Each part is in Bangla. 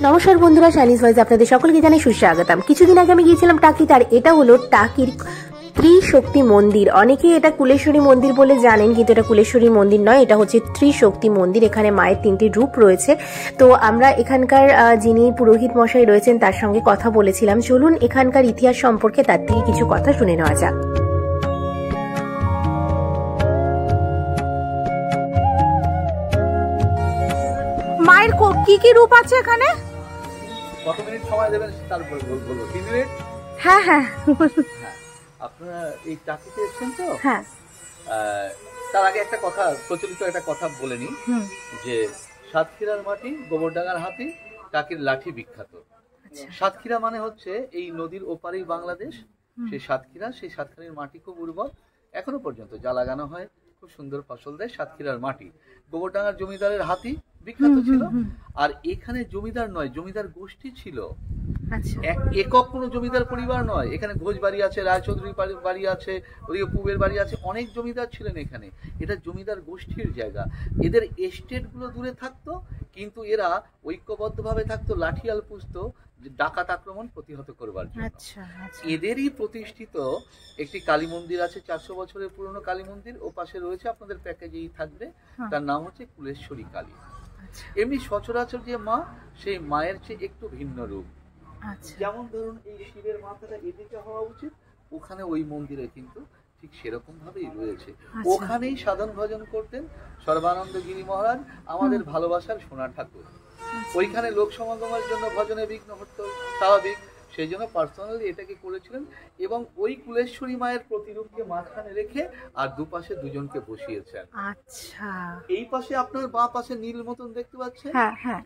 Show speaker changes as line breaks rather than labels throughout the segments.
নমস্কার বন্ধুরা, চাইনিজ ভয়েস আপনাদের সকলকে জানাই সুস্বাগতম। কিছুদিন আগে আমি গিয়েছিলাম টাকিতে, আর এটা হলো টাকির ত্রিশক্তি মন্দির। অনেকে এটা কুলেশ্বরী মন্দির বলে জানেন, কিন্তু এটা কুলেশ্বরী মন্দির নয়, এটা হচ্ছে ত্রিশক্তি মন্দির। এখানে মায়ের 3টি রূপ রয়েছে। তো আমরা এখানকার যিনি পুরোহিত মশাই রয়েছেন তার সঙ্গে কথা বলেছিলাম। চলুন এখানকার ইতিহাস সম্পর্কে তার থেকে কিছু কথা শুনে নেওয়া যাক। মায়ের কি কি রূপ আছে এখানে?
কত মিনিট সময় দেবেন তারপর বলবো। 3 মিনিট?
হ্যাঁ হ্যাঁ।
আপনারা এই টাকিতে এসেছেন তো?
হ্যাঁ।
তার আগে একটা কথা, প্রচলিত একটা কথা বলে নিই যে সাতক্ষীরার মাটি, গোবরডাঙ্গার হাতি, টাকির লাঠি বিখ্যাত। সাতক্ষীরা মানে হচ্ছে এই নদীর ওপারেই বাংলাদেশ। সেই সাতক্ষীরার মাটি খুব উর্বর, এখনো পর্যন্ত যা লাগানো হয় খুব সুন্দর ফসল দেয় সাতক্ষীরার মাটি। গোবরডাঙ্গার জমিদারের হাতি বিখ্যাত ছিল। আর এখানে জমিদার নয়, জমিদার গোষ্ঠী ছিল। একক কোনো জমিদার পরিবার নয়। এখানে ঘোষ বাড়ি আছে, রায়চৌধুরী বাড়ি আছে, ওদিকে পুবের বাড়ি আছে, অনেক জমিদার ছিলেন এখানে। এটা জমিদার গোষ্ঠীর জায়গা। এদের এস্টেট গুলো দূরে থাকতো, কিন্তু এরা ঐক্যবদ্ধভাবে থাকতো, লাঠিয়াল পুষতো ডাকাত আক্রমণ প্রতিহত করবার জন্য। এদেরই প্রতিষ্ঠিত একটি কালী মন্দির আছে, 400 বছরের পুরনো কালী মন্দির। ও পাশে রয়েছে, আপনাদের প্যাকেজেই থাকবে, তার নাম হচ্ছে কুলেশ্বরী কালী। এমনি সচরাচর যে মা, সেই মায়ের চেয়ে একটু ভিন্ন রূপ। যেমন ধরুন এই শিবের মাথাটা এদিকে হওয়া উচিত, ওখানে ওই মন্দিরে কিন্তু ঠিক সেরকম ভাবেই রয়েছে। ওখানেই সাধন ভজন করতেন সর্বানন্দ গিরি মহারাজ, আমাদের ভালোবাসার সোনা ঠাকুর। ওইখানে লোক সমাগমের জন্য ভজনে বিঘ্ন হতো, স্বাভাবিক। সেই জন্য পার্সোনালি এটাকে করেছিলেন, এবং ওই কুলেশ্বরী মায়ের প্রতিরূপকে মাঝখানে রেখে আর দুপাশে দুজনকে বসিয়েছেন। আচ্ছা, এই পাশে আপনার বাঁ পাশে নীল মতন দেখতে পাচ্ছেন,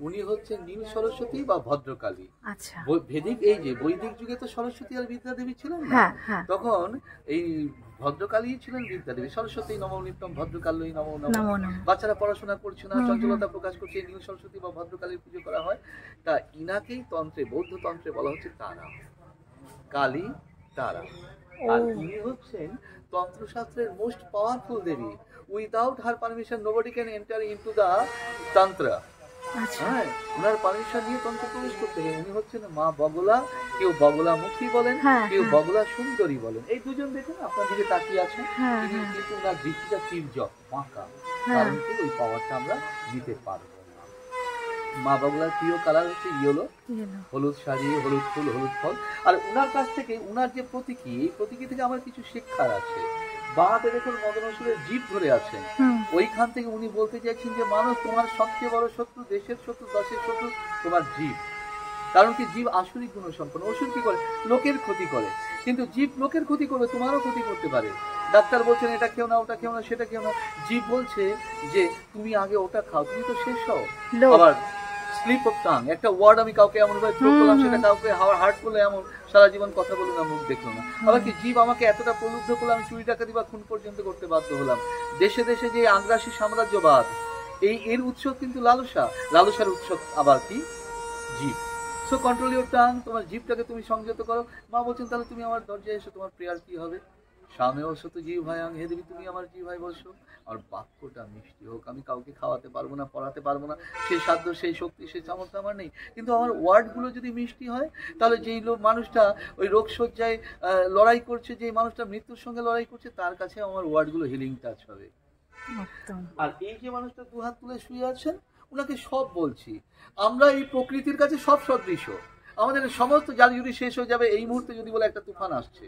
উনি হচ্ছেন নীল সরস্বতী বা ভদ্রকালী। আচ্ছা, ভেদিক এই যে বৈদিক যুগে তো সরস্বতী আর বিদ্যা দেবী ছিলেন না, তখন এই ভদ্রকালী ছিলেন বিদ্যা দেবী। সরস্বতী নমো নিত্যম ভদ্রকালী নমো নমঃ। বাচ্চারা পড়াশোনা করছে না, চঞ্চলতা প্রকাশ করছে, নীল সরস্বতী বা ভদ্রকালীর পুজো করা হয়। তা ইনাকেই তন্ত্রে, বৌদ্ধ তন্ত্রে বলা হচ্ছে তারা, কালী তারা। আর ইনি হচ্ছেন তন্ত্রশাস্ত্রের মোস্ট পাওয়ারফুল দেবী। Without her permission nobody can enter into the তন্ত্র। হ্যাঁ, ওনার পারমিশন নিয়ে তন্ত্রে প্রবেশ করতে হবে। উনি হচ্ছেন মা বগলা, কেউ বগলা মুখী বলেন, কেউ বগলা সুন্দরী বলেন। এই দুজন দেখুন আপনার দিকে তাকিয়ে আছেন, কিন্তু ওনার দৃষ্টিটা তীর্যক, বাঁকা, কারণ কি ওই পাওয়ারটা আমরা নিতে পারবো না। মা বগলার প্রিয় কালার হচ্ছে ইয়েলো, হলুদ শাড়ি, হলুদ ফুল, হলুদ ফল। আর উনার কাছ থেকে, উনার যে প্রতীকী, এই প্রতীকী থেকে আমার কিছু শিক্ষার আছে। বাঁহাতে দেখুন মদনসুরের জিভ ধরে আছেন। ওইখান থেকে উনি বলতে চাইছেন যে মানুষ, তোমার সবচেয়ে বড় শত্রু, দেশের শত্রু, দশের শত্রু তোমার জীব। কারণ কি, জীব আসরিক গুণ সম্পন্ন। অসুর কি করে? লোকের ক্ষতি করে। কিন্তু জীব লোকের ক্ষতি করবে, তোমারও ক্ষতি করতে পারে। ডাক্তার বলছেন এটা খেও না, ওটা খেও না, সেটা খেও না। জীব বলছে যে তুমি আগে ওটা খাও, তুমি তো শেষ হও। আবার স্লিপ অফ টাং, একটা ওয়ার্ড আমি কাউকে এমন ভাবে থ্রো করলাম, সেটা কাউকে হার্ট করলে এমন সারা জীবন কথা বলে না, মুখ দেখলো না। আবার কি, জীব আমাকে এতটা প্রলুব্ধ করলো, আমি চুরি ডাকাতি বা খুন পর্যন্ত করতে বাধ্য হলাম। দেশে দেশে যে আগ্রাসী সাম্রাজ্যবাদ, এর উৎস কিন্তু লালসা। লালসার উৎস আবার কি? জীব। সো কন্ট্রোল ইউর টাং, তোমার জীবটাকে তুমি সংযত করো। মা বলছেন তাহলে তুমি আমার দরজায় এসো, তোমার প্রেয়ার কি হবে? স্বামী অসত জীব ভাই, হে দেবী তুমি আমার জীব ভাই বলছো। আর বাক্যটা মিষ্টি হোক। আমি কাউকে খাওয়াতে পারবো না, পড়াতে পারবো না, সেই সাধ্য, সেই শক্তি, সেই সামর্থ্য আমার নেই। কিন্তু আমার ওয়ার্ডগুলো যদি মিষ্টি হয়, তাহলে যেই মানুষটা ওই রোগশয্যায় লড়াই করছে, যেই মানুষটা মৃত্যুর সঙ্গে লড়াই করছে, তার কাছে আমার ওয়ার্ডগুলো হিলিং টাচ হবে। আর এই যে মানুষটা দুহাত তুলে শুয়ে আছেন, ওনাকে সব বলছি, আমরা এই প্রকৃতির কাছে সব সদৃশ্য। আমাদের সমস্ত জালজুড়ি শেষ হয়ে যাবে এই মুহূর্তে যদি বলে একটা তুফান আসছে,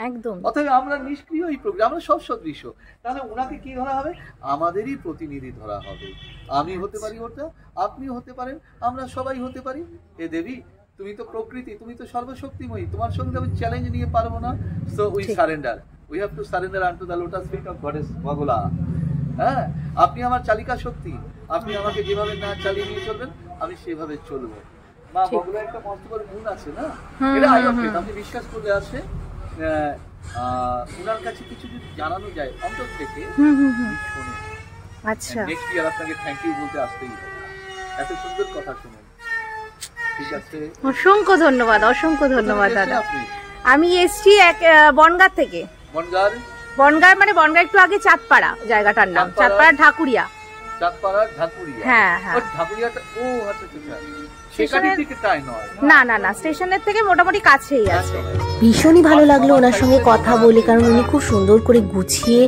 একদম। অতএব আমরা নিষ্ক্রিয় এই প্রকৃতি, আমরা সব সদৃশ্য। তাহলে ওনাকে কি ধরা হবে? আমাদেরই প্রতিনিধি ধরা হবে। আমি হতে পারি ওটা, আপনিও হতে পারেন, আমরা সবাই হতে পারি। হে দেবী, তুমি তো প্রকৃতি, তুমি তো সর্বশক্তিময়ী, তোমার সঙ্গে আমি চ্যালেঞ্জ নিয়ে পারবো না। So we surrender, we have to surrender unto the lotus feet of goddess Bagala. হ্যাঁ, আপনি আমার চালিকা শক্তি, আপনি আমাকে যেভাবে না চালিয়ে নিয়ে চলবেন, আমি সেভাবে চলবো। মা বগলা একটা মস্ত বড় গুণ আছে না, এটা আপনি বিশ্বাস করলে আছে। ওনার কাছে কিছু যদি জানানো যায় অন্তর থেকে, শুনে। আচ্ছা, নেক্সট ইয়ার আপনাকে থ্যাংক ইউ বলতে আসতেই হবে। এত সুন্দর কথা শুনেন। ঠিক আছে,
অসংখ্য ধন্যবাদ, অসংখ্য ধন্যবাদ দাদা। আমি এসছি বনগাঁ থেকে। বনগাঁ মানে বনগাঁ একটু আগে চাঁদপাড়া, জায়গাটার নাম চাঁদপাড়া, ঢাকুরিয়া।
চাঁদপাড়ার ঢাকুরিয়া।
হ্যাঁ হ্যাঁ,
ঢাকুরিয়াটা ও আচ্ছা আচ্ছা, সেখানে দিকে তাই নয়,
না না না, স্টেশনের থেকে মোটামুটি কাছেই আছে।
ভীষণই ভালো লাগলো ওনার সঙ্গে কথা বলে, কারণ উনি খুব সুন্দর করে গুছিয়ে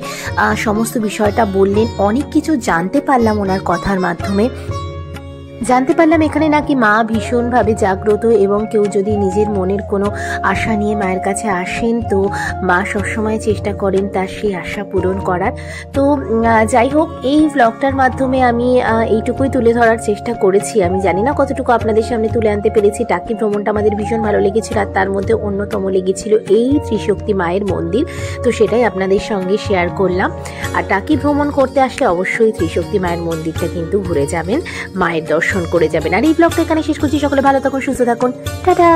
সমস্ত বিষয়টা বললেন। অনেক কিছু জানতে পারলাম ওনার কথার মাধ্যমে। জানতে পারলাম এখানে নাকি মা ভীষণভাবে জাগ্রত, এবং কেউ যদি নিজের মনের কোনো আশা নিয়ে মায়ের কাছে আসেন তো মা সবসময় চেষ্টা করেন তার সেই আশা পূরণ করার। তো যাই হোক, এই ব্লগটার মাধ্যমে আমি এইটুকুই তুলে ধরার চেষ্টা করেছি। আমি জানি না কতটুকু আপনাদের সামনে তুলে আনতে পেরেছি। টাকি ভ্রমণটা আমাদের ভীষণ ভালো লেগেছিল, আর তার মধ্যে অন্যতম লেগেছিল এই ত্রিশক্তি মায়ের মন্দির। তো সেটাই আপনাদের সঙ্গে শেয়ার করলাম। আর টাকি ভ্রমণ করতে আসলে অবশ্যই ত্রিশক্তি মায়ের মন্দিরটা কিন্তু ঘুরে যাবেন, মায়ের দর্শন করে যাবেন। আর এই ব্লগটা এখানে শেষ করছি। সকলে ভালো থাকুন, সুস্থ থাকুন, টাটা।